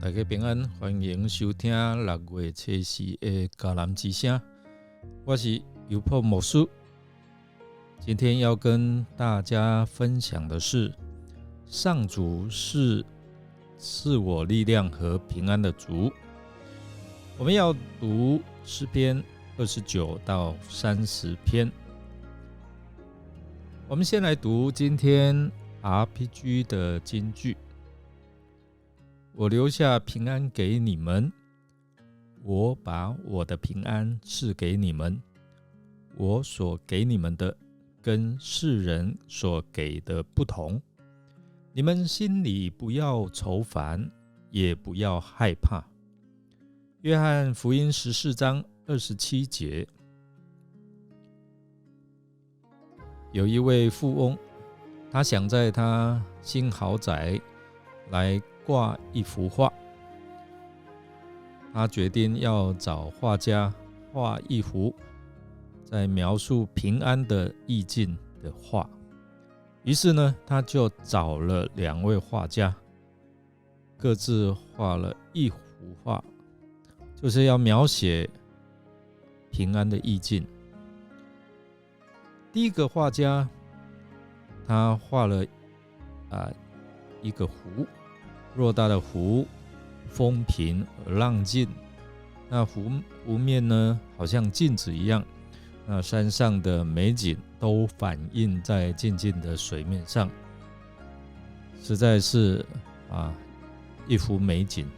大家平安，欢迎收听6月初4的迦南之声。我是尤珀牧师，今天要跟大家分享的是，上主是赐我力量和平安的主。我们要读诗篇29到30篇。我们先来读今天 RPG 的金句。我留下平安给你们，我把我的平安赐给你们。我所给你们的跟世人所给的不同。你们心里不要愁烦，也不要害怕。约翰福音14章27节。有一位富翁，他想在他新豪宅来挂一幅画，他决定要找画家画一幅在描述平安的意境的画。于是呢，他就找了2位画家，各自画了一幅画，就是要描写平安的意境。第一个画家，他画了一个湖，偌大的湖，风平而浪静。那湖面呢，好像镜子一样，那山上的美景都反映在静静的水面上，实在是一幅美景。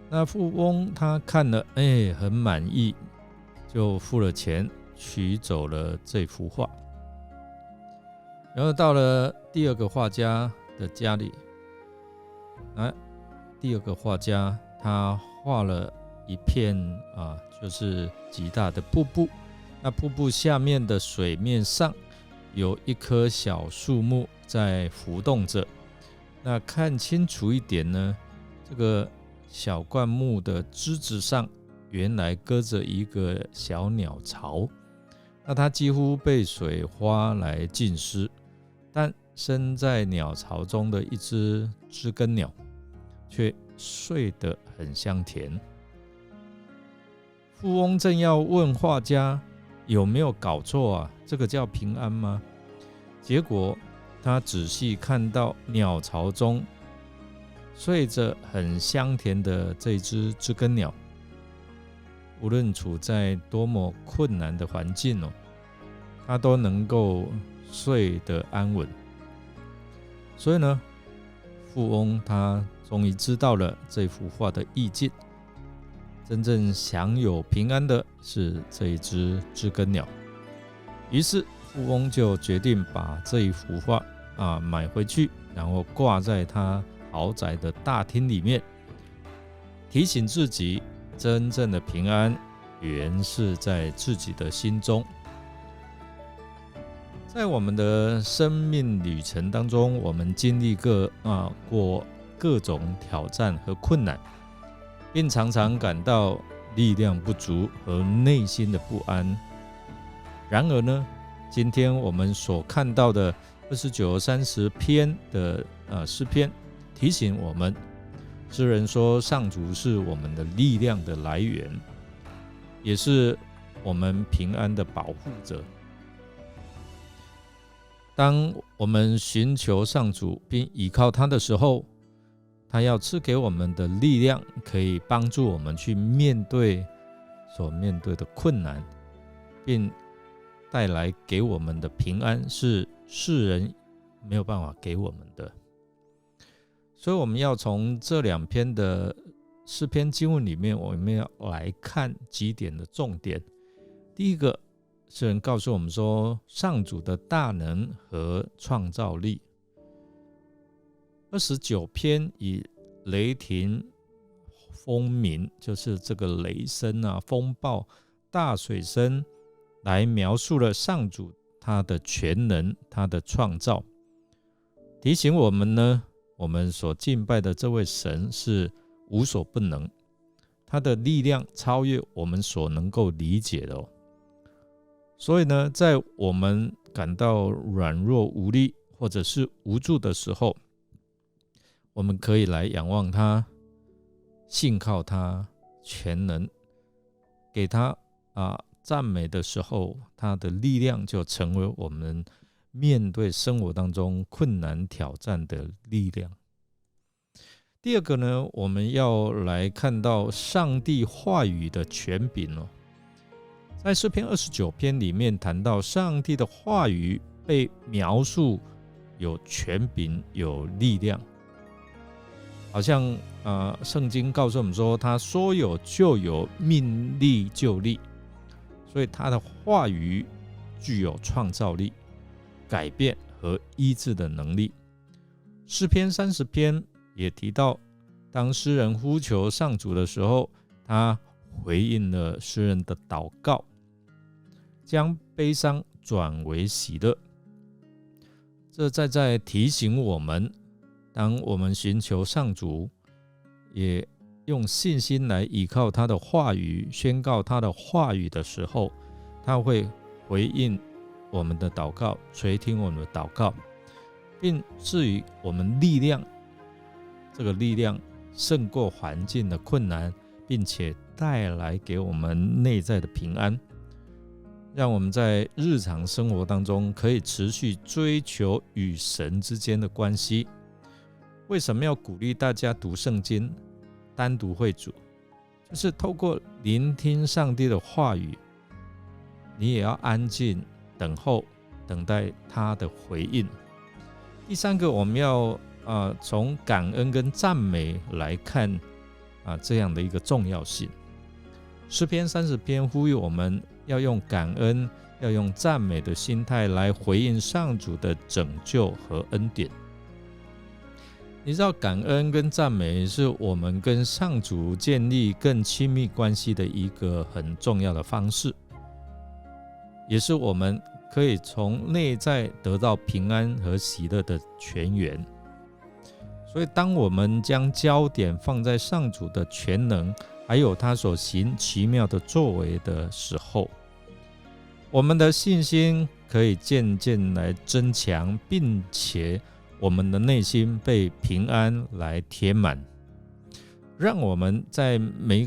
那富翁他看了，很满意，就付了钱取走了这幅画。然后到了第二个画家的家里，第二个画家他画了一片就是极大的瀑布。那瀑布下面的水面上有一棵小树木在浮动着。那看清楚一点呢，这个小灌木的枝子上原来搁着一个小鸟巢。那它几乎被水花来浸湿，但生在鸟巢中的一只知更鸟却睡得很香甜。富翁正要问画家有没有搞错啊？这个叫平安吗？结果他仔细看到鸟巢中睡着很香甜的这只知更鸟，无论处在多么困难的环境它都能够睡得安稳。所以呢，富翁他终于知道了这幅画的意境。真正享有平安的是这一只知更鸟。于是富翁就决定把这一幅画买回去，然后挂在他豪宅的大厅里面，提醒自己真正的平安原是在自己的心中。在我们的生命旅程当中，我们经历过各种挑战和困难，并常常感到力量不足和内心的不安。然而呢，今天我们所看到的29、30篇的诗篇，提醒我们，诗人说上主是我们的力量的来源，也是我们平安的保护者。当我们寻求上主并依靠他的时候，他要赐给我们的力量，可以帮助我们去面对所面对的困难，并带来给我们的平安，是世人没有办法给我们的。所以我们要从这2篇的诗篇经文里面，我们要来看几点的重点。第一个，诗人告诉我们说，上主的大能和创造力。29篇以雷霆风鸣，就是这个雷声风暴、大水声，来描述了上主他的全能，他的创造，提醒我们呢，我们所敬拜的这位神是无所不能，他的力量超越我们所能够理解的所以呢，在我们感到软弱无力或者是无助的时候，我们可以来仰望他，信靠他全能，给他赞美的时候，他的力量就成为我们面对生活当中困难挑战的力量。第二个呢，我们要来看到上帝话语的权柄哦。在诗篇29篇里面谈到上帝的话语被描述有权柄有力量，好像圣经告诉我们说他说有就有，命立就立，所以他的话语具有创造力、改变和医治的能力。诗篇30篇也提到，当诗人呼求上主的时候，他回应了诗人的祷告，将悲伤转为喜乐。这在提醒我们，当我们寻求上主，也用信心来依靠他的话语，宣告他的话语的时候，他会回应我们的祷告，垂听我们的祷告，并赐予我们力量。这个力量胜过环境的困难，并且带来给我们内在的平安，让我们在日常生活当中可以持续追求与神之间的关系。为什么要鼓励大家读圣经、单独会主？就是透过聆听上帝的话语，你也要安静等候，等待他的回应。第三个，我们要从感恩跟赞美来看这样的一个重要性。诗篇30篇呼吁我们要用感恩、要用赞美的心态来回应上主的拯救和恩典。你知道，感恩跟赞美是我们跟上主建立更亲密关系的一个很重要的方式，也是我们可以从内在得到平安和喜乐的泉源。所以当我们将焦点放在上主的全能，还有他所行奇妙的作为的时候，我们的信心可以渐渐来增强，并且我们的内心被平安来填满，让我们在每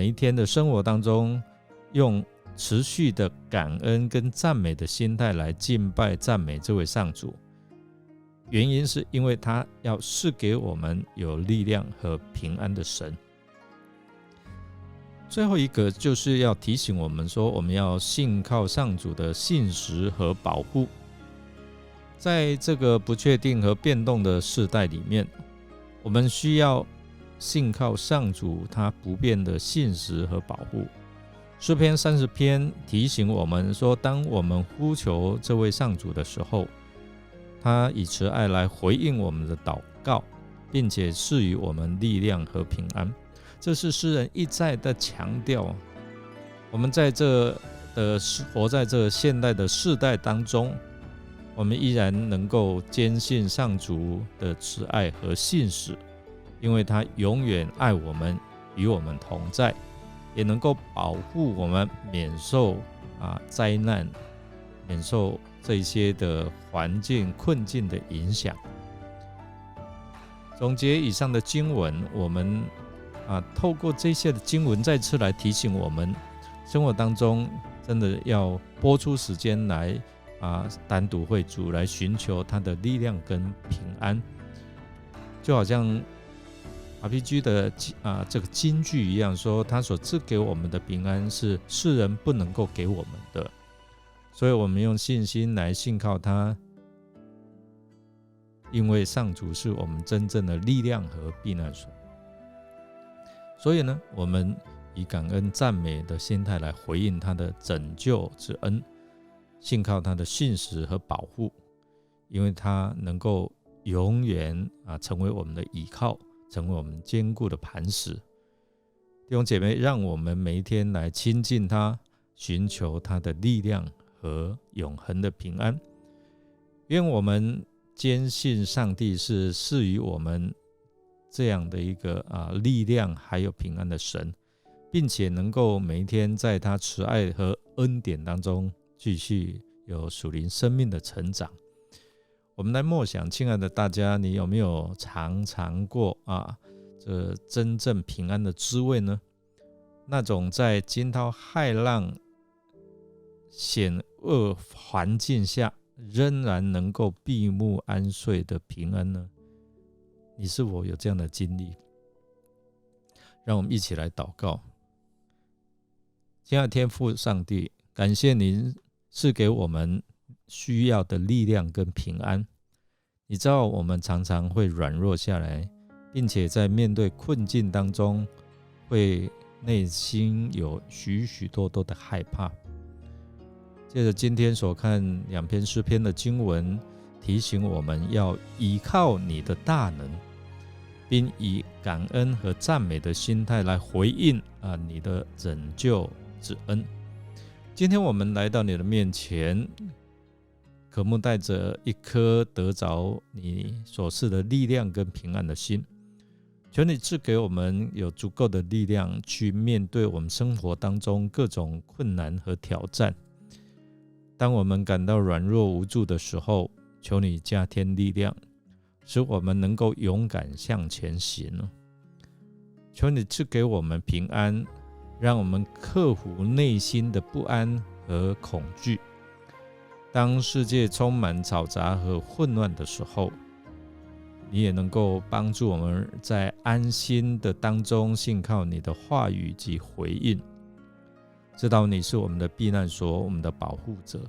一天的生活当中，用持续的感恩跟赞美的心态来敬拜赞美这位上主。原因是因为他要赐给我们有力量和平安的神。最后一个就是要提醒我们说，我们要信靠上主的信实和保护。在这个不确定和变动的世代里面，我们需要信靠上主他不变的信实和保护。诗篇30篇提醒我们说，当我们呼求这位上主的时候，他以慈爱来回应我们的祷告，并且赐予我们力量和平安。这是诗人一再的强调。我们活在这现代的世代当中，我们依然能够坚信上主的慈爱和信实，因为他永远爱我们，与我们同在，也能够保护我们免受灾难，免受这些的环境困境的影响。总结以上的经文，我们透过这些的经文再次来提醒我们，生活当中真的要拨出时间来单独会主，来寻求他的力量跟平安。就好像 RPG 的这个金句一样，说他所赐给我们的平安是世人不能够给我们的，所以我们用信心来信靠他，因为上主是我们真正的力量和避难所。所以呢，我们以感恩赞美的心态来回应他的拯救之恩，信靠他的信实和保护，因为他能够永远成为我们的依靠，成为我们坚固的磐石。弟兄姐妹，让我们每一天来亲近他，寻求他的力量和永恒的平安。愿我们坚信上帝是赐予我们这样的一个力量还有平安的神，并且能够每一天在他慈爱和恩典当中继续有属灵生命的成长。我们来默想，亲爱的大家，你有没有常常过这真正平安的滋味呢？那种在惊涛骇浪、险恶环境下仍然能够闭目安睡的平安呢？你是否有这样的经历？让我们一起来祷告。亲爱的天父上帝，感谢您赐给我们需要的力量跟平安。你知道我们常常会软弱下来，并且在面对困境当中会内心有许许多多的害怕。借着今天所看2篇诗篇的经文，提醒我们要依靠你的大能，并以感恩和赞美的心态来回应你的拯救之恩。今天我们来到你的面前，渴慕带着一颗得着你所赐的力量跟平安的心，求你赐给我们有足够的力量去面对我们生活当中各种困难和挑战。当我们感到软弱无助的时候，求你加添力量，使我们能够勇敢向前行。求你赐给我们平安，让我们克服内心的不安和恐惧。当世界充满嘈杂和混乱的时候，你也能够帮助我们在安心的当中信靠你的话语及回应，知道你是我们的避难所，我们的保护者。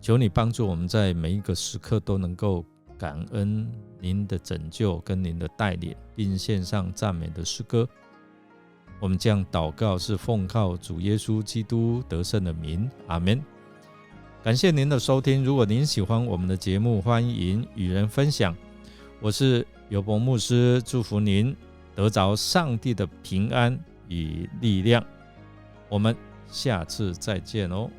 求你帮助我们在每一个时刻都能够感恩您的拯救跟您的带领，并献上赞美的诗歌。我们这样祷告是奉靠主耶稣基督得胜的名，阿们。感谢您的收听，如果您喜欢我们的节目，欢迎与人分享。我是尤伯牧师，祝福您得着上帝的平安与力量。我们下次再见哦。